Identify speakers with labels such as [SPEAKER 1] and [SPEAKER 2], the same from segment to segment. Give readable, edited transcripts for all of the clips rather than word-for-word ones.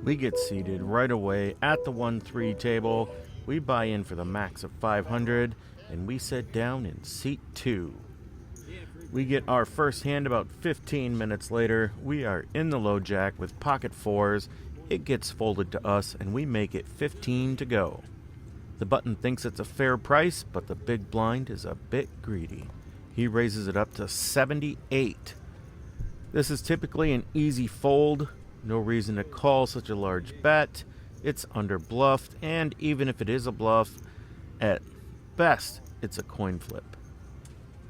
[SPEAKER 1] We get seated right away at the 1-3 table. We buy in for the max of 500 and we sit down in seat 2. We get our first hand about 15 minutes later. We are in the low jack with pocket 4s. It gets folded to us and we make it 15 to go. The button thinks it's a fair price, but the big blind is a bit greedy. He raises it up to 78. This is typically an easy fold. No reason to call such a large bet. It's under bluffed, and even if it is a bluff, at best, it's a coin flip.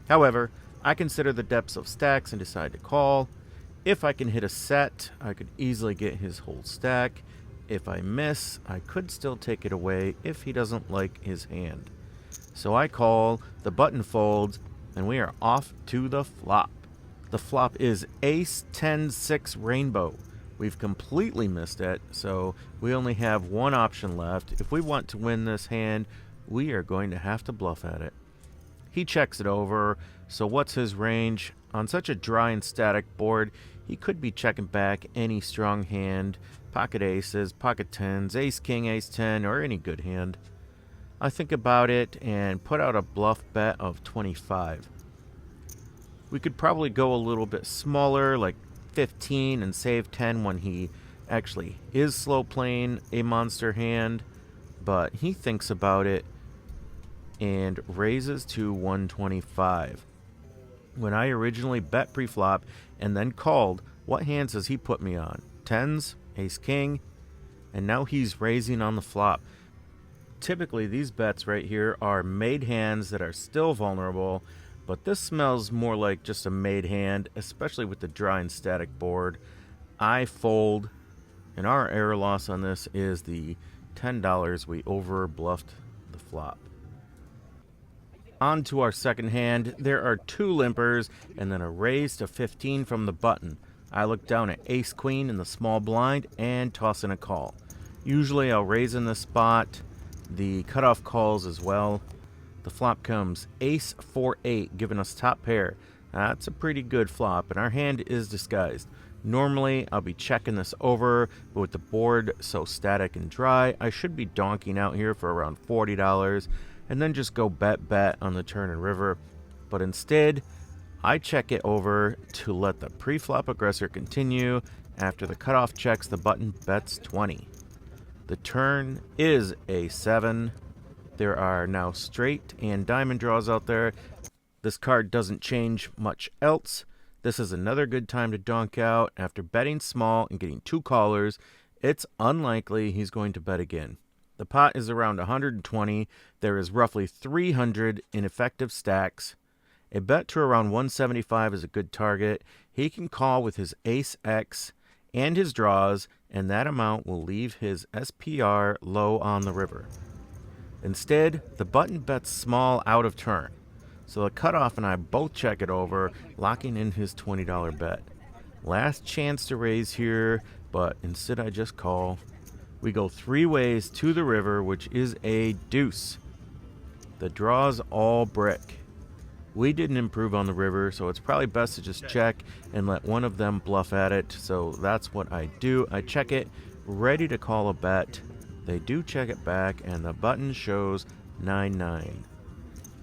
[SPEAKER 1] However, I consider the depths of stacks and decide to call. If I can hit a set, I could easily get his whole stack. If I miss, I could still take it away if he doesn't like his hand. So I call, the button folds, and we are off to the flop. The flop is Ace 10-6 Rainbow. We've completely missed it, so we only have one option left. If we want to win this hand, we are going to have to bluff at it. He checks it over, so what's his range? On such a dry and static board, he could be checking back any strong hand, pocket aces, pocket 10s, ace king, ace 10, or any good hand. I think about it and put out a bluff bet of 25. We could probably go a little bit smaller, like 15, and save 10 when he actually is slow playing a monster hand, but he thinks about it and raises to 125. When I originally bet pre-flop and then called, what hands does he put me on? 10s, ace king, and now he's raising on the flop. Typically these bets right here are made hands that are still vulnerable, but this smells more like just a made hand, especially with the dry and static board. I fold, and our error loss on this is the $10 we over bluffed the flop. On to our second hand. There are 2 limpers and then a raise to 15 from the button. I look down at ace queen in the small blind and toss in a call. Usually I'll raise in this spot. The cutoff calls as well. The flop comes ace 4-8, giving us top pair. That's a pretty good flop, and our hand is disguised. Normally, I'll be checking this over, but with the board so static and dry, I should be donking out here for around $40, and then just go bet on the turn and river. But instead, I check it over to let the pre-flop aggressor continue. After the cutoff checks, the button bets 20. The turn is a 7. There are now straight and diamond draws out there. This card doesn't change much else. This is another good time to donk out. After betting small and getting 2 callers, it's unlikely he's going to bet again. The pot is around 120. There is roughly 300 in effective stacks. A bet to around 175 is a good target. He can call with his ace X and his draws, and that amount will leave his SPR low on the river. Instead, the button bets small out of turn. So the cutoff and I both check it over, locking in his $20 bet. Last chance to raise here, but instead I just call. We go 3 ways to the river, which is a deuce. The draw's all brick. We didn't improve on the river, so it's probably best to just check and let one of them bluff at it. So that's what I do. I check it, ready to call a bet. They do check it back, and the button shows 9-9.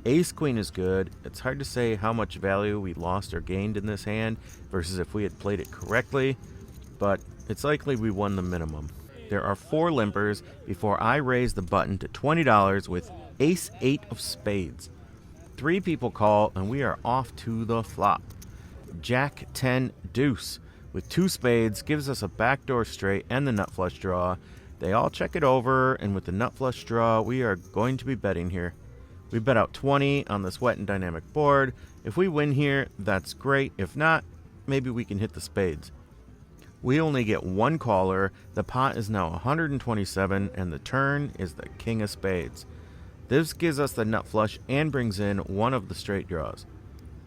[SPEAKER 1] Ace queen is good. It's hard to say how much value we lost or gained in this hand versus if we had played it correctly, but it's likely we won the minimum. There are 4 limpers before I raise the button to $20 with ace 8 of spades. 3 people call, and we are off to the flop. Jack 10 deuce with 2 spades gives us a backdoor straight and the nut flush draw. They all check it over, and with the nut flush draw, we are going to be betting here. We bet out 20 on this wet and dynamic board. If we win here, that's great. If not, maybe we can hit the spades. We only get 1 caller. The pot is now 127, and the turn is the king of spades. This gives us the nut flush and brings in one of the straight draws.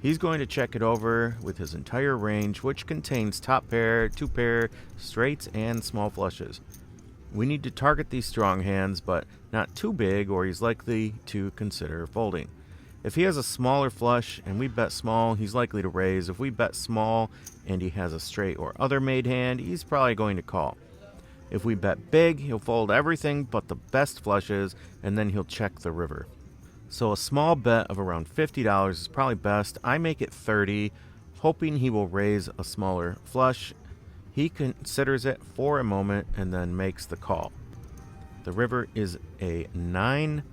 [SPEAKER 1] He's going to check it over with his entire range, which contains top pair, 2 pair, straights, and small flushes. We need to target these strong hands, but not too big or he's likely to consider folding. If he has a smaller flush and we bet small, he's likely to raise. If we bet small and he has a straight or other made hand, he's probably going to call. If we bet big, he'll fold everything but the best flushes, and then he'll check the river. So a small bet of around $50 is probably best. I make it 30, hoping he will raise a smaller flush. He considers it for a moment and then makes the call. The river is a 9.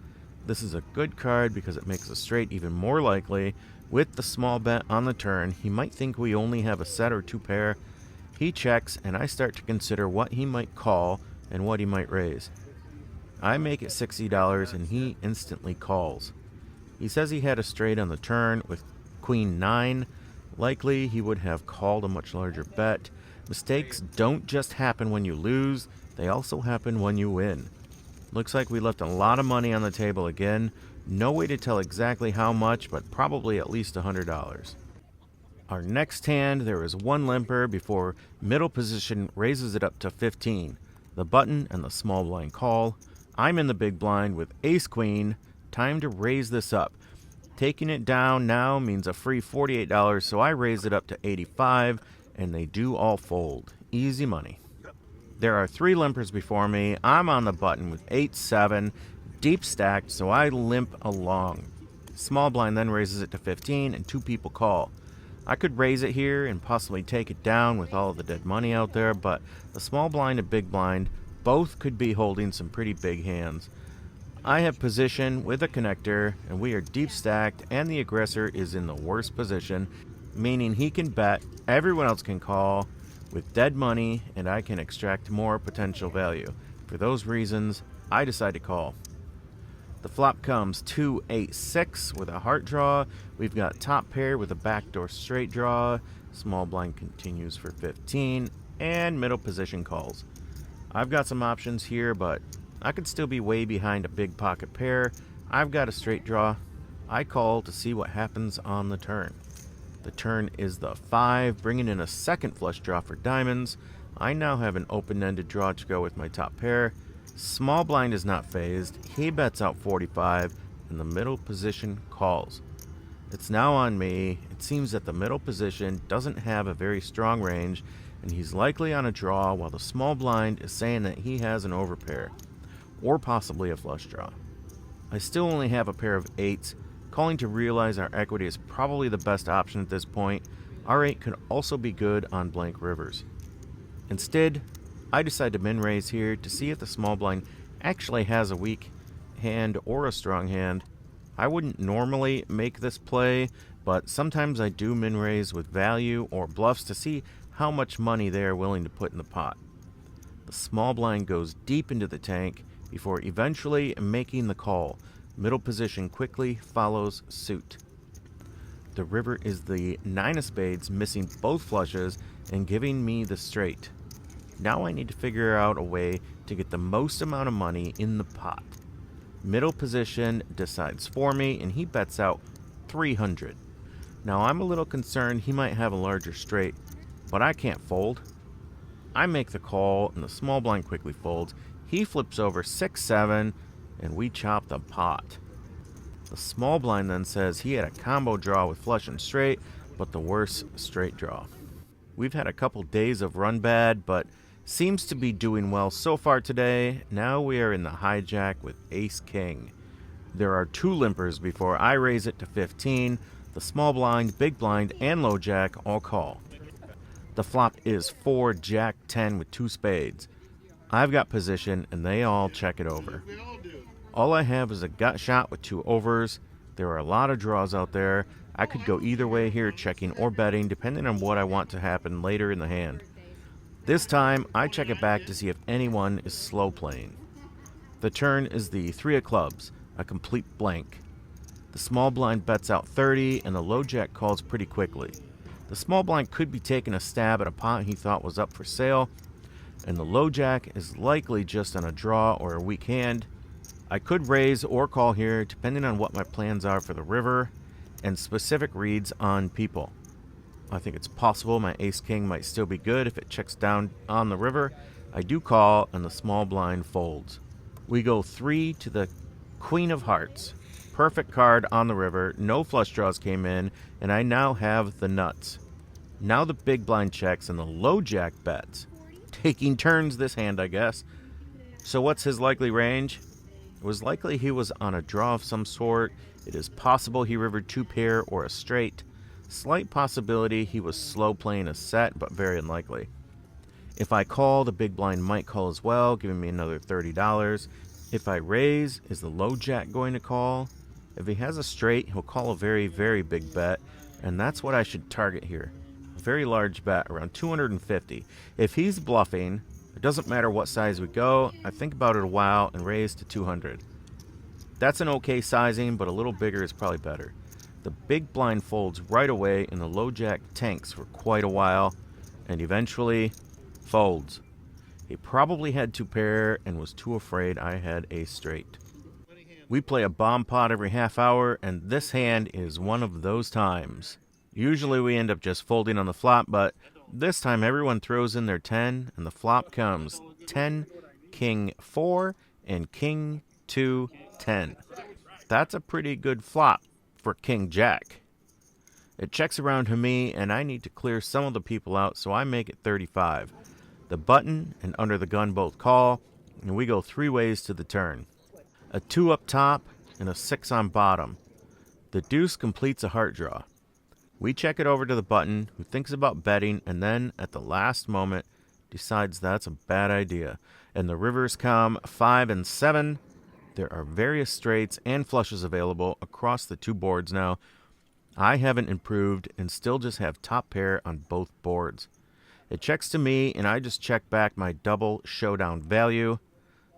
[SPEAKER 1] This is a good card because it makes a straight even more likely. With the small bet on the turn, he might think we only have a set or 2 pair. He checks, and I start to consider what he might call and what he might raise. I make it $60, and he instantly calls. He says he had a straight on the turn with Queen 9. Likely, he would have called a much larger bet. Mistakes don't just happen when you lose, they also happen when you win. Looks like we left a lot of money on the table again. No way to tell exactly how much, but probably at least $100. Our next hand, there is one limper before middle position raises it up to 15. The button and the small blind call. I'm in the big blind with ace queen. Time to raise this up. Taking it down now means a free $48, so I raise it up to 85, and they do all fold. Easy money. There are 3 limpers before me. I'm on the button with 8-7, deep stacked, so I limp along. Small blind then raises it to 15, and 2 people call. I could raise it here and possibly take it down with all of the dead money out there, but the small blind and big blind both could be holding some pretty big hands. I have position with a connector, and we are deep stacked, and the aggressor is in the worst position, meaning he can bet, everyone else can call with dead money, and I can extract more potential value. For those reasons, I decide to call. The flop comes 2-8-6 with a heart draw. We've got top pair with a backdoor straight draw. Small blind continues for 15, and middle position calls. I've got some options here, but I could still be way behind a big pocket pair. I've got a straight draw. I call to see what happens on the turn. The turn is the 5, bringing in a second flush draw for diamonds. I now have an open-ended draw to go with my top pair. Small blind is not phased. He bets out 45, and the middle position calls. It's now on me. It seems that the middle position doesn't have a very strong range, and he's likely on a draw, while the small blind is saying that he has an overpair, or possibly a flush draw. I still only have a pair of 8s. Calling to realize our equity is probably the best option at this point. R8 could also be good on blank rivers. Instead, I decide to min raise here to see if the small blind actually has a weak hand or a strong hand. I wouldn't normally make this play, but sometimes I do min raise with value or bluffs to see how much money they are willing to put in the pot. The small blind goes deep into the tank before eventually making the call. Middle position quickly follows suit. The river is the 9 of spades, missing both flushes and giving me the straight. Now I need to figure out a way to get the most amount of money in the pot. Middle position decides for me, and he bets out 300. Now I'm a little concerned he might have a larger straight, but I can't fold. I make the call, and the small blind quickly folds. He flips over 6-7, and we chop the pot. The small blind then says he had a combo draw with flush and straight, but the worst straight draw. We've had a couple days of run bad, but seems to be doing well so far today. Now we are in the hijack with ace king. There are 2 limpers before I raise it to 15. The small blind, big blind, and low jack all call. The flop is 4 jack 10 with 2 spades. I've got position, and they all check it over. All I have is a gut shot with 2 overs. There are a lot of draws out there. I could go either way here, checking or betting, depending on what I want to happen later in the hand. This time, I check it back to see if anyone is slow playing. The turn is the 3 of clubs, a complete blank. The small blind bets out 30, and the low jack calls pretty quickly. The small blind could be taking a stab at a pot he thought was up for sale, and the low jack is likely just on a draw or a weak hand. I could raise or call here, depending on what my plans are for the river and specific reads on people. I think it's possible my ace-king might still be good if it checks down on the river. I do call, and the small blind folds. We go 3 to the queen of hearts. Perfect card on the river. No flush draws came in, and I now have the nuts. Now the big blind checks, and the low jack bets. taking turns this hand, I guess. So what's his likely range? It was likely he was on a draw of some sort. It is possible he rivered 2-pair or a straight. Slight possibility he was slow playing a set, but very unlikely. If I call, the big blind might call as well, giving me another $30. If I raise, is the low jack going to call? If he has a straight, he'll call a very, very big bet, and that's what I should target here. A very large bet, around 250. If he's bluffing, it doesn't matter what size we go, I think about it a while and raise to 200. That's an okay sizing, but a little bigger is probably better. The big blind folds right away, and the low jack tanks for quite a while, and eventually folds. He probably had 2-pair and was too afraid I had a straight. We play a bomb pot every half hour, and this hand is one of those times. Usually we end up just folding on the flop, but this time everyone throws in their 10, and the flop comes 10, king 4, and king 2, 10. That's a pretty good flop for king jack. It checks around to me, and I need to clear some of the people out, so I make it 35. The button and under the gun both call, and we go 3 ways to the turn. A 2 up top and a 6 on bottom. The deuce completes a heart draw. We check it over to the button, who thinks about betting, and then, at the last moment, decides that's a bad idea. And the rivers come 5 and 7. There are various straights and flushes available across the 2 boards now. I haven't improved and still just have top pair on both boards. It checks to me, and I just check back my double showdown value.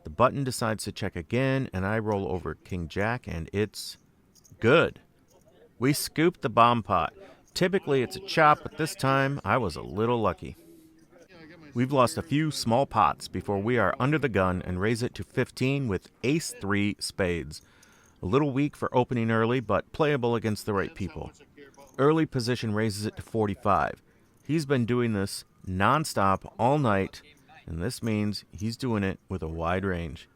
[SPEAKER 1] The button decides to check again, and I roll over king jack, and it's good. We scooped the bomb pot. Typically it's a chop, but this time I was a little lucky. We've lost a few small pots before we are under the gun and raise it to 15 with ace-3 spades. A little weak for opening early, but playable against the right people. Early position raises it to 45. He's been doing this non-stop all night, and this means he's doing it with a wide range.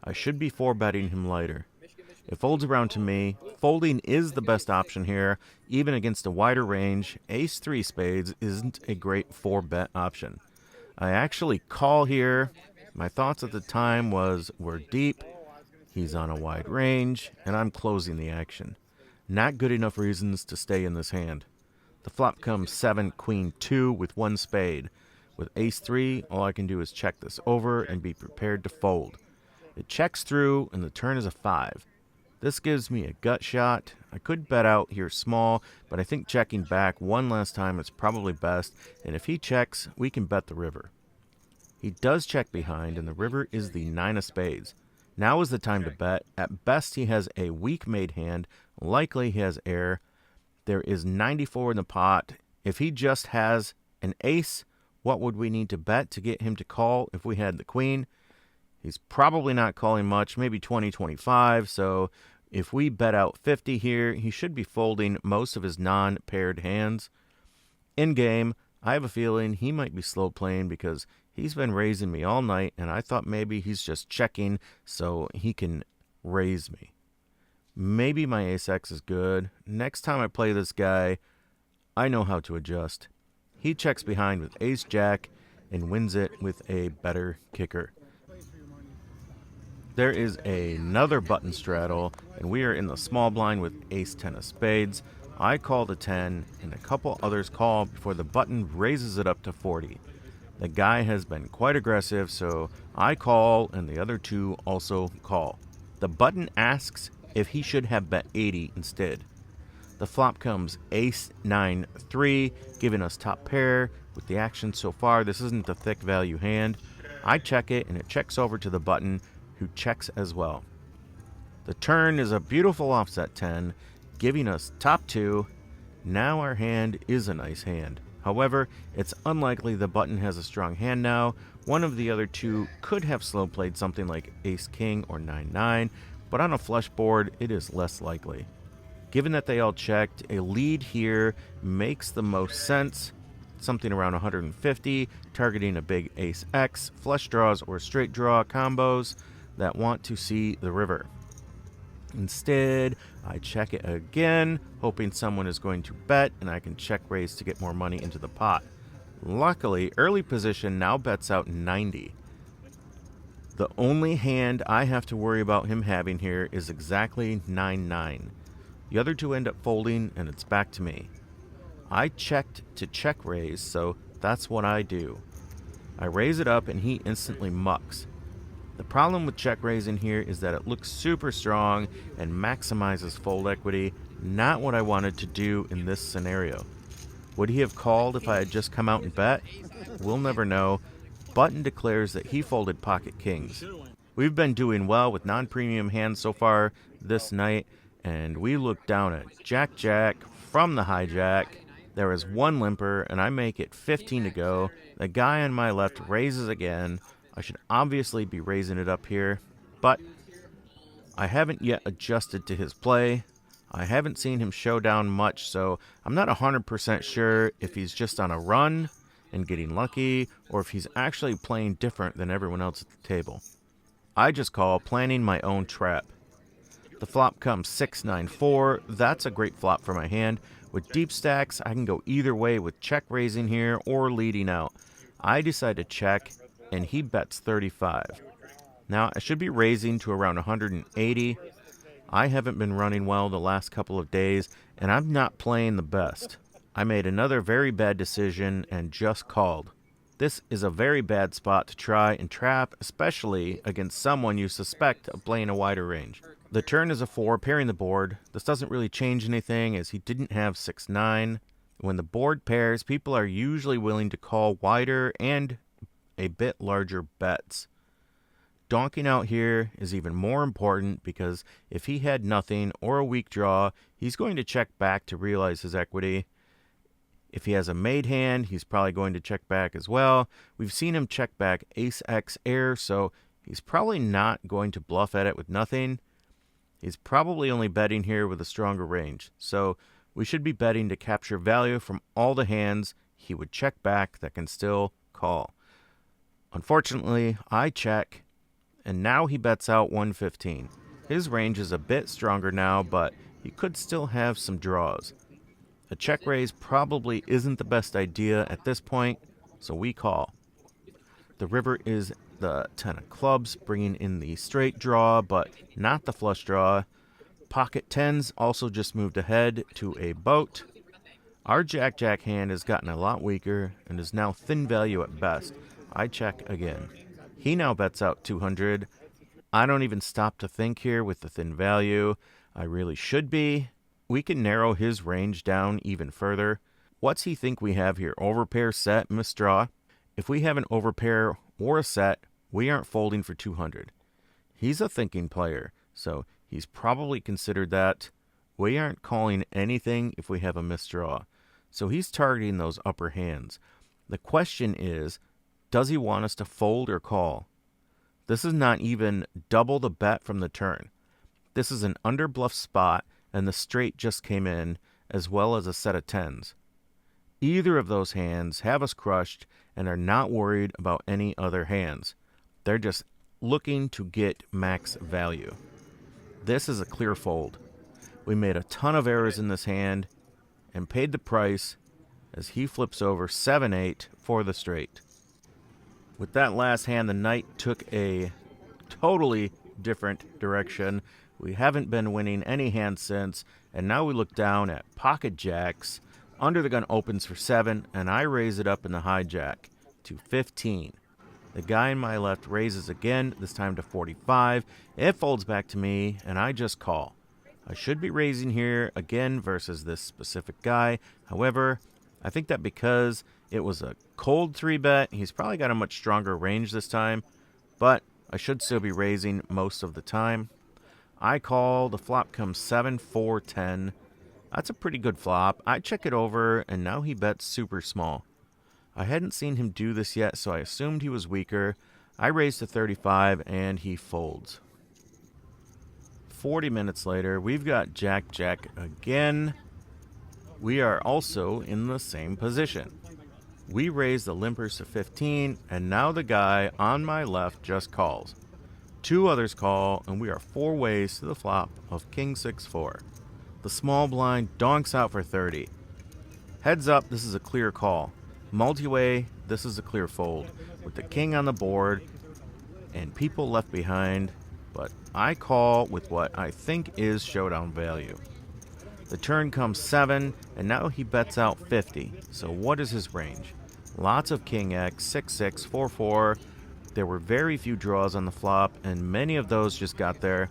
[SPEAKER 1] I should be 4-betting him lighter. It folds around to me. Folding is the best option here. Even against a wider range, ace-3 spades isn't a great 4-bet option. I actually call here. My thoughts at the time was, we're deep, he's on a wide range, and I'm closing the action. Not good enough reasons to stay in this hand. The flop comes 7, queen 2 with 1 spade. With ace-3, all I can do is check this over and be prepared to fold. It checks through, and the turn is a 5. This gives me a gut shot. I could bet out here small, but I think checking back one last time is probably best, and if he checks, we can bet the river. He does check behind, and the river is the 9 of spades. Now is the time to bet. At best, he has a weak made hand. Likely he has air. There is 94 in the pot. If he just has an ace, what would we need to bet to get him to call if we had the queen? He's probably not calling much, maybe 20, 25, so if we bet out 50 here, he should be folding most of his non-paired hands. In game, I have a feeling he might be slow playing because he's been raising me all night, and I thought maybe he's just checking so he can raise me. Maybe my ace-x is good. Next time I play this guy, I know how to adjust. He checks behind with ace-jack and wins it with a better kicker. There is another button straddle, and we are in the small blind with ace-10 of spades. I call the 10, and a couple others call before the button raises it up to 40. The guy has been quite aggressive, so I call, and the other 2 also call. The button asks if he should have bet 80 instead. The flop comes ace-9-3, giving us top pair. With the action so far, this isn't a thick value hand. I check it, and it checks over to the button, who checks as well. The turn is a beautiful offset 10, giving us top 2. Now our hand is a nice hand. However, it's unlikely the button has a strong hand now. One of the other 2 could have slow played something like ace-king or 9-9, but on a flush board, it is less likely. Given that they all checked, a lead here makes the most sense. Something around 150, targeting a big ace-x, flush draws, or straight draw combos that want to see the river. Instead, I check it again, hoping someone is going to bet and I can check raise to get more money into the pot. Luckily, early position now bets out 90. The only hand I have to worry about him having here is exactly 9-9. The other two end up folding, and it's back to me. I checked to check raise, so that's what I do. I raise it up, and he instantly mucks. The problem with check raising here is that it looks super strong and maximizes fold equity, not what I wanted to do in this scenario. Would he have called if I had just come out and bet? We'll never know. Button declares that he folded pocket kings. We've been doing well with non-premium hands so far this night, and we look down at Jack-Jack from the hijack. There is one limper, and I make it 15 to go. The guy on my left raises again. I should obviously be raising it up here, but I haven't yet adjusted to his play. I haven't seen him show down much, so I'm not 100% sure if he's just on a run and getting lucky, or if he's actually playing different than everyone else at the table. I just call, planning my own trap. The flop comes 6-9-4. That's a great flop for my hand. With deep stacks, I can go either way with check raising here or leading out. I decide to check, and he bets 35. Now, I should be raising to around 180. I haven't been running well the last couple of days, and I'm not playing the best. I made another very bad decision and just called. This is a very bad spot to try and trap, especially against someone you suspect of playing a wider range. The turn is a 4, pairing the board. This doesn't really change anything as he didn't have 6-9. When the board pairs, people are usually willing to call wider and a bit larger bets. Donking out here is even more important because if he had nothing or a weak draw, he's going to check back to realize his equity. If he has a made hand, he's probably going to check back as well. We've seen him check back ace-x air, so he's probably not going to bluff at it with nothing. He's probably only betting here with a stronger range, so we should be betting to capture value from all the hands he would check back that can still call. Unfortunately, I check, and now he bets out 115. His range is a bit stronger now, but he could still have some draws. A check raise probably isn't the best idea at this point, so we call. The river is the 10 of clubs, bringing in the straight draw, but not the flush draw. Pocket tens also just moved ahead to a boat. Our Jack-Jack hand has gotten a lot weaker and is now thin value at best. I check again. He now bets out 200. I don't even stop to think here with the thin value. I really should be. We can narrow his range down even further. What's he think we have here? Overpair, set, misdraw. If we have an overpair or a set, we aren't folding for 200. He's a thinking player, so he's probably considered that. We aren't calling anything if we have a misdraw. So he's targeting those upper hands. The question is, does he want us to fold or call? This is not even double the bet from the turn. This is an underbluff spot, and the straight just came in, as well as a set of tens. Either of those hands have us crushed and are not worried about any other hands. They're just looking to get max value. This is a clear fold. We made a ton of errors in this hand and paid the price as he flips over 7-8 for the straight. With that last hand, the night took a totally different direction. We haven't been winning any hands since, and now we look down at pocket jacks. Under the gun opens for 7, and I raise it up in the hijack to 15. The guy on my left raises again, this time to 45. It folds back to me, and I just call. I should be raising here again versus this specific guy. However, I think that because it was a cold 3-bet, he's probably got a much stronger range this time, but I should still be raising most of the time. I call, the flop comes 7-4-10. That's a pretty good flop. I check it over, and now he bets super small. I hadn't seen him do this yet, so I assumed he was weaker. I raise to 35, and he folds. 40 minutes later, we've got Jack-Jack again. We are also in the same position. We raise the limpers to 15, and now the guy on my left just calls. 2 others call, and we are 4 ways to the flop of King 6-4. The small blind donks out for 30. Heads up, this is a clear call. Multi-way, this is a clear fold, with the king on the board and people left behind, but I call with what I think is showdown value. The turn comes 7, and now he bets out 50. So what is his range? Lots of king X, 6-6, 4-4. There were very few draws on the flop, and many of those just got there.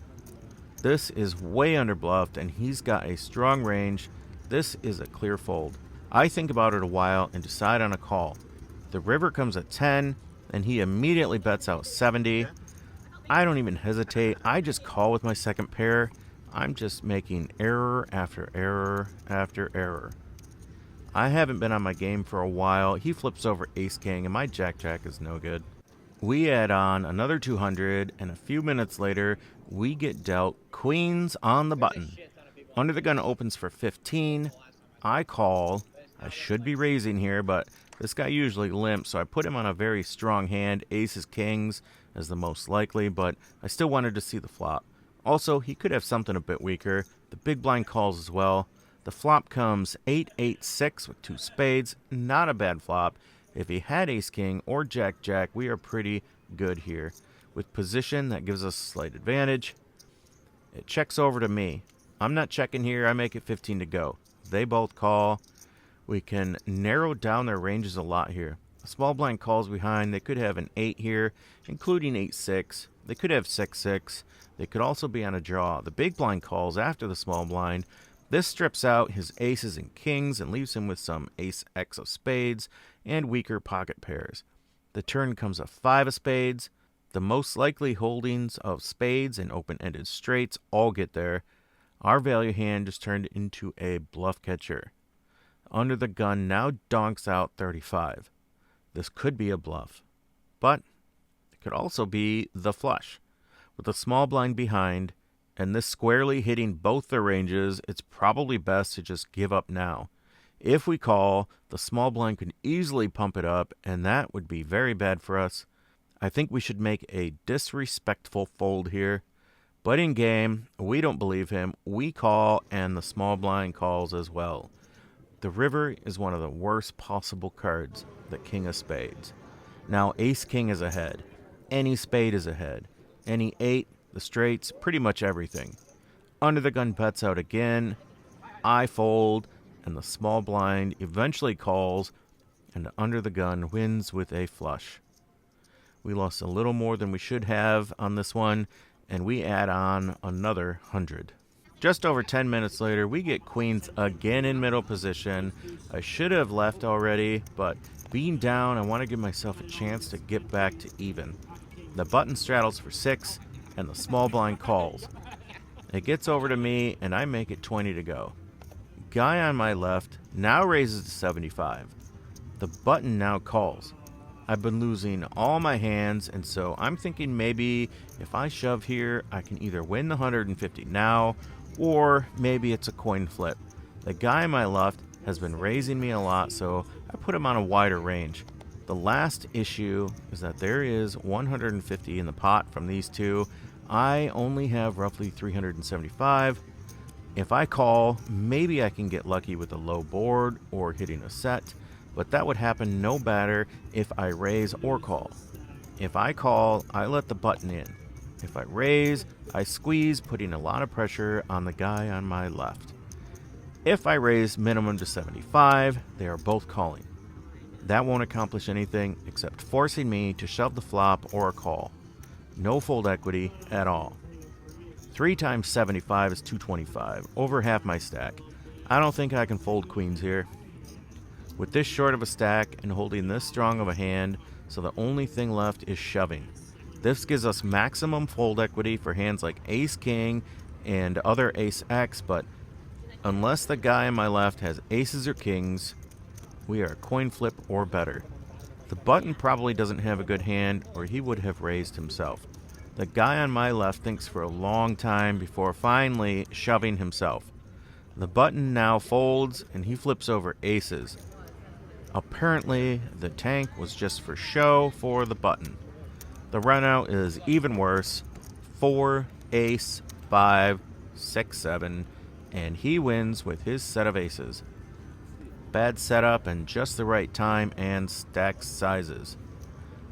[SPEAKER 1] This is way underbluffed, and he's got a strong range. This is a clear fold. I think about it a while and decide on a call. The river comes at 10, and he immediately bets out 70. I don't even hesitate. I just call with my second pair. I'm just making error after error after error. I haven't been on my game for a while. He flips over ace-king, and my jack-jack is no good. We add on another 200, and a few minutes later, we get dealt queens on the button. Under the gun opens for 15. I call. I should be raising here, but this guy usually limps, so I put him on a very strong hand, aces, kings, as the most likely, but I still wanted to see the flop. Also, he could have something a bit weaker. The big blind calls as well. The flop comes 8-8-6 with 2 spades. Not a bad flop. If he had ace-king or jack-jack, we are pretty good here. With position, that gives us a slight advantage. It checks over to me. I'm not checking here. I make it 15 to go. They both call. We can narrow down their ranges a lot here. A small blind calls behind. They could have an 8 here, including 8-6. They could have 6-6. They could also be on a draw. The big blind calls after the small blind. This strips out his aces and kings and leaves him with some ace-x of spades and weaker pocket pairs. The turn comes a 5 of spades. The most likely holdings of spades and open-ended straights all get there. Our value hand just turned into a bluff catcher. Under the gun now donks out 35. This could be a bluff, but it could also be the flush. With a small blind behind, and this squarely hitting both the ranges, it's probably best to just give up now. If we call, the small blind could easily pump it up, and that would be very bad for us. I think we should make a disrespectful fold here. But in game, we don't believe him. We call, and the small blind calls as well. The river is one of the worst possible cards, the king of spades. Now ace-king is ahead. Any spade is ahead. Any 8, the straights, pretty much everything. Under the gun bets out again. I fold, and the small blind eventually calls, and under the gun wins with a flush. We lost a little more than we should have on this one, and we add on another 100. Just over 10 minutes later, we get queens again in middle position. I should have left already, but being down, I want to give myself a chance to get back to even. The button straddles for 6, and the small blind calls. It gets over to me, and I make it 20 to go. Guy on my left now raises to 75. The button now calls. I've been losing all my hands, and so I'm thinking maybe if I shove here, I can either win the 150 now, or maybe it's a coin flip. The guy on my left has been raising me a lot, so I put him on a wider range. The last issue is that there is 150 in the pot from these two. I only have roughly 375. If I call, maybe I can get lucky with a low board or hitting a set, but that would happen no matter if I raise or call. If I call, I let the button in. If I raise, I squeeze, putting a lot of pressure on the guy on my left. If I raise minimum to 75, they are both calling. That won't accomplish anything except forcing me to shove the flop or a call. No fold equity at all. 3 times 75 is 225, over half my stack. I don't think I can fold queens here. With this short of a stack and holding this strong of a hand, so the only thing left is shoving. This gives us maximum fold equity for hands like ace-king and other ace-x, but unless the guy on my left has aces or kings, we are coin flip or better. The button probably doesn't have a good hand, or he would have raised himself. The guy on my left thinks for a long time before finally shoving himself. The button now folds, and he flips over aces. Apparently, the tank was just for show for the button. The runout is even worse. 4, ace, 5, 6, 7, and he wins with his set of aces. bad setup, and just the right time and stack sizes.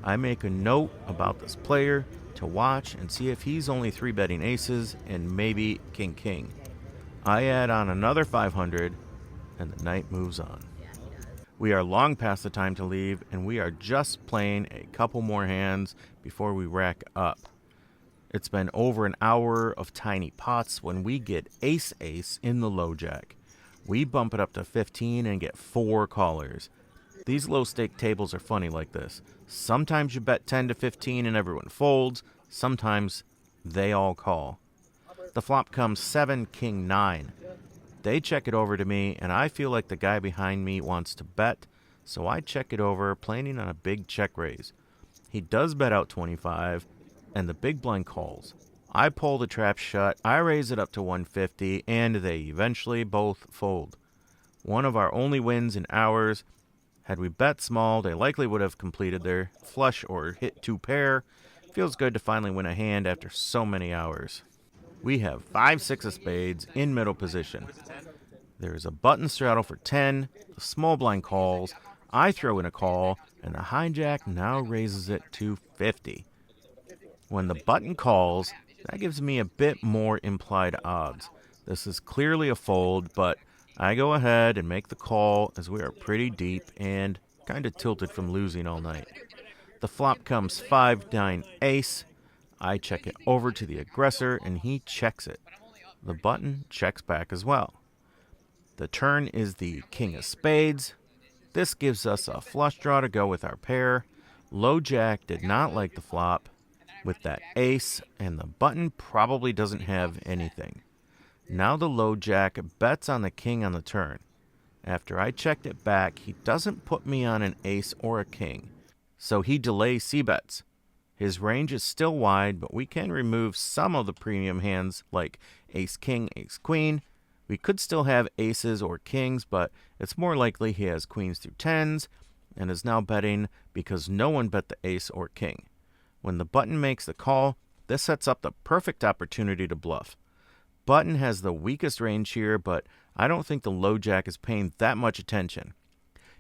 [SPEAKER 1] I make a note about this player to watch and see if he's only 3-betting aces and maybe king. I add on another 500 and the night moves on. We are long past the time to leave and we are just playing a couple more hands before we rack up. It's been over an hour of tiny pots when we get ace in the low jack. We bump it up to 15 and get 4 callers. These low stake tables are funny like this. Sometimes you bet 10 to 15 and everyone folds. Sometimes they all call. The flop comes 7 king 9. They check it over to me and I feel like the guy behind me wants to bet, so I check it over, planning on a big check raise. He does bet out 25 and the big blind calls. I pull the trap shut, I raise it up to 150 and they eventually both fold. One of our only wins in hours. Had we bet small, they likely would have completed their flush or hit 2 pair. Feels good to finally win a hand after so many hours. We have 5 6 of spades in middle position. There is a button straddle for 10, the small blind calls, I throw in a call, and the hijack now raises it to 50. When the button calls, that gives me a bit more implied odds. This is clearly a fold, but I go ahead and make the call as we are pretty deep and kind of tilted from losing all night. The flop comes 5-9 ace. I check it over to the aggressor and he checks it. The button checks back as well. The turn is the king of spades. This gives us a flush draw to go with our pair. Low jack did not like the flop with that ace and the button probably doesn't have anything. Now the low jack bets on the king on the turn. After I checked it back, he doesn't put me on an ace or a king, so he delays c-bets. His range is still wide, but we can remove some of the premium hands like ace king, ace queen. We could still have aces or kings, but it's more likely he has queens through tens and is now betting because no one bet the ace or king. When the button makes the call, this sets up the perfect opportunity to bluff. Button has the weakest range here, but I don't think the low jack is paying that much attention.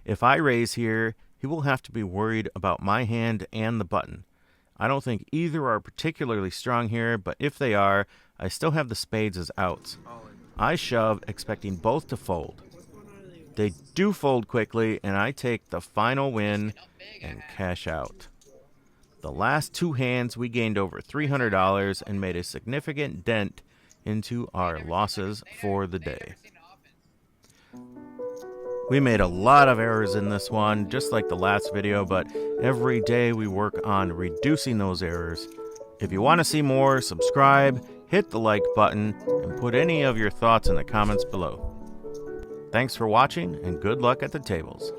[SPEAKER 1] If I raise here, he will have to be worried about my hand and the button. I don't think either are particularly strong here, but if they are, I still have the spades as outs. I shove, expecting both to fold. They do fold quickly, and I take the final win and cash out. The last 2 hands, we gained over $300 and made a significant dent into our losses for the day. We made a lot of errors in this one, just like the last video, but every day we work on reducing those errors. If you want to see more, subscribe, hit the like button, and put any of your thoughts in the comments below. Thanks for watching, and good luck at the tables.